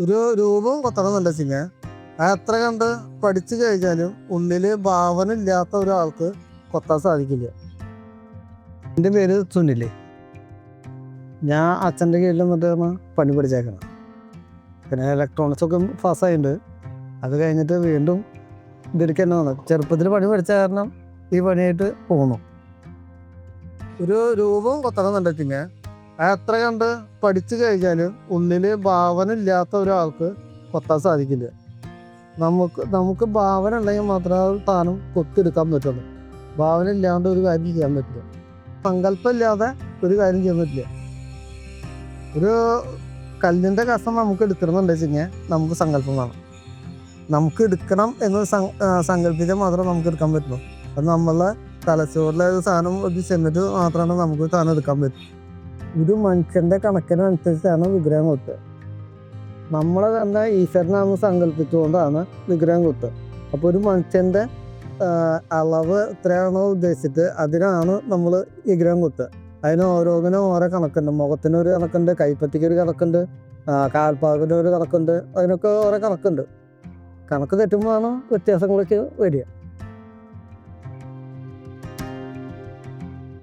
ഒരു രൂപം കൊത്തണമെന്നുണ്ട് വെച്ചിങ്ങനെ എത്ര കണ്ട് പഠിച്ചു കഴിഞ്ഞാലും ഉള്ളിൽ ഭാവന ഇല്ലാത്ത ഒരാൾക്ക് കൊത്താൻ സാധിക്കില്ല. എൻ്റെ പേര് സുനിൽ. ഞാൻ അച്ഛൻ്റെ കീഴിൽ നിന്നിട്ടാണ് പണി പഠിച്ചേക്കണം. പിന്നെ ഇലക്ട്രോണിക്സ് ഒക്കെ പാസ്സായിട്ടുണ്ട്. അത് കഴിഞ്ഞിട്ട് വീണ്ടും ഇതിലേക്ക് തന്നെ വന്നു. ചെറുപ്പത്തിൽ പണി പഠിച്ച കാരണം ഈ പണിയായിട്ട് പോകുന്നു. ഒരു രൂപം കൊത്തണമെന്നുണ്ട് വെച്ചിങ്ങനെ എത്ര കണ്ട് പഠിച്ചു കഴിഞ്ഞാലും ഉള്ളിൽ ഭാവന ഇല്ലാത്ത ഒരാൾക്ക് കൊത്താൻ സാധിക്കില്ല. നമുക്ക് ഭാവന ഉണ്ടെങ്കിൽ മാത്രമേ താനും കൊത്തെടുക്കാൻ പറ്റുള്ളൂ. ഭാവന ഇല്ലാണ്ട് ഒരു കാര്യം ചെയ്യാൻ പറ്റില്ല. സങ്കല്പം ഇല്ലാതെ ഒരു കാര്യം ചെയ്യാൻ പറ്റില്ല. ഒരു കല്ലിൻ്റെ കഷ്ണം നമുക്ക് എടുക്കണമെന്നുണ്ട് വെച്ച് കഴിഞ്ഞാൽ നമുക്ക് സങ്കല്പം വേണം. നമുക്ക് എടുക്കണം എന്ന് സങ്കല്പിച്ചാൽ മാത്രമേ നമുക്ക് എടുക്കാൻ പറ്റുള്ളൂ. അത് നമ്മളെ തലച്ചോറിലെ സാധനം ഒരു ചെന്നിട്ട് മാത്രമാണ് നമുക്ക് സാധനം എടുക്കാൻ പറ്റും. ഒരു മനുഷ്യൻ്റെ കണക്കിനനുസരിച്ചാണ് വിഗ്രഹം കൊത്തുക. നമ്മളെ തന്നെ ഈശ്വരനാണെന്ന് സങ്കല്പിച്ചുകൊണ്ടാണ് വിഗ്രഹം കൊത്തുക. അപ്പോൾ ഒരു മനുഷ്യൻ്റെ അളവ് എത്രയാണോ ഉദ്ദേശിച്ചിട്ട് അതിനാണ് നമ്മൾ വിഗ്രഹം കൊത്തുക. അതിന് ഓരോന്നിനും ഓരോ കണക്കുണ്ട്. മുഖത്തിനൊരു കണക്കുണ്ട്, കൈപ്പത്തിക്കൊരു കണക്കുണ്ട്, കാൽപ്പാകിന് ഒരു കണക്കുണ്ട്. അതിനൊക്കെ ഓരോ കണക്കുണ്ട്. കണക്ക് തെറ്റുമ്പോഴാണ് വ്യത്യാസങ്ങളൊക്കെ വരിക.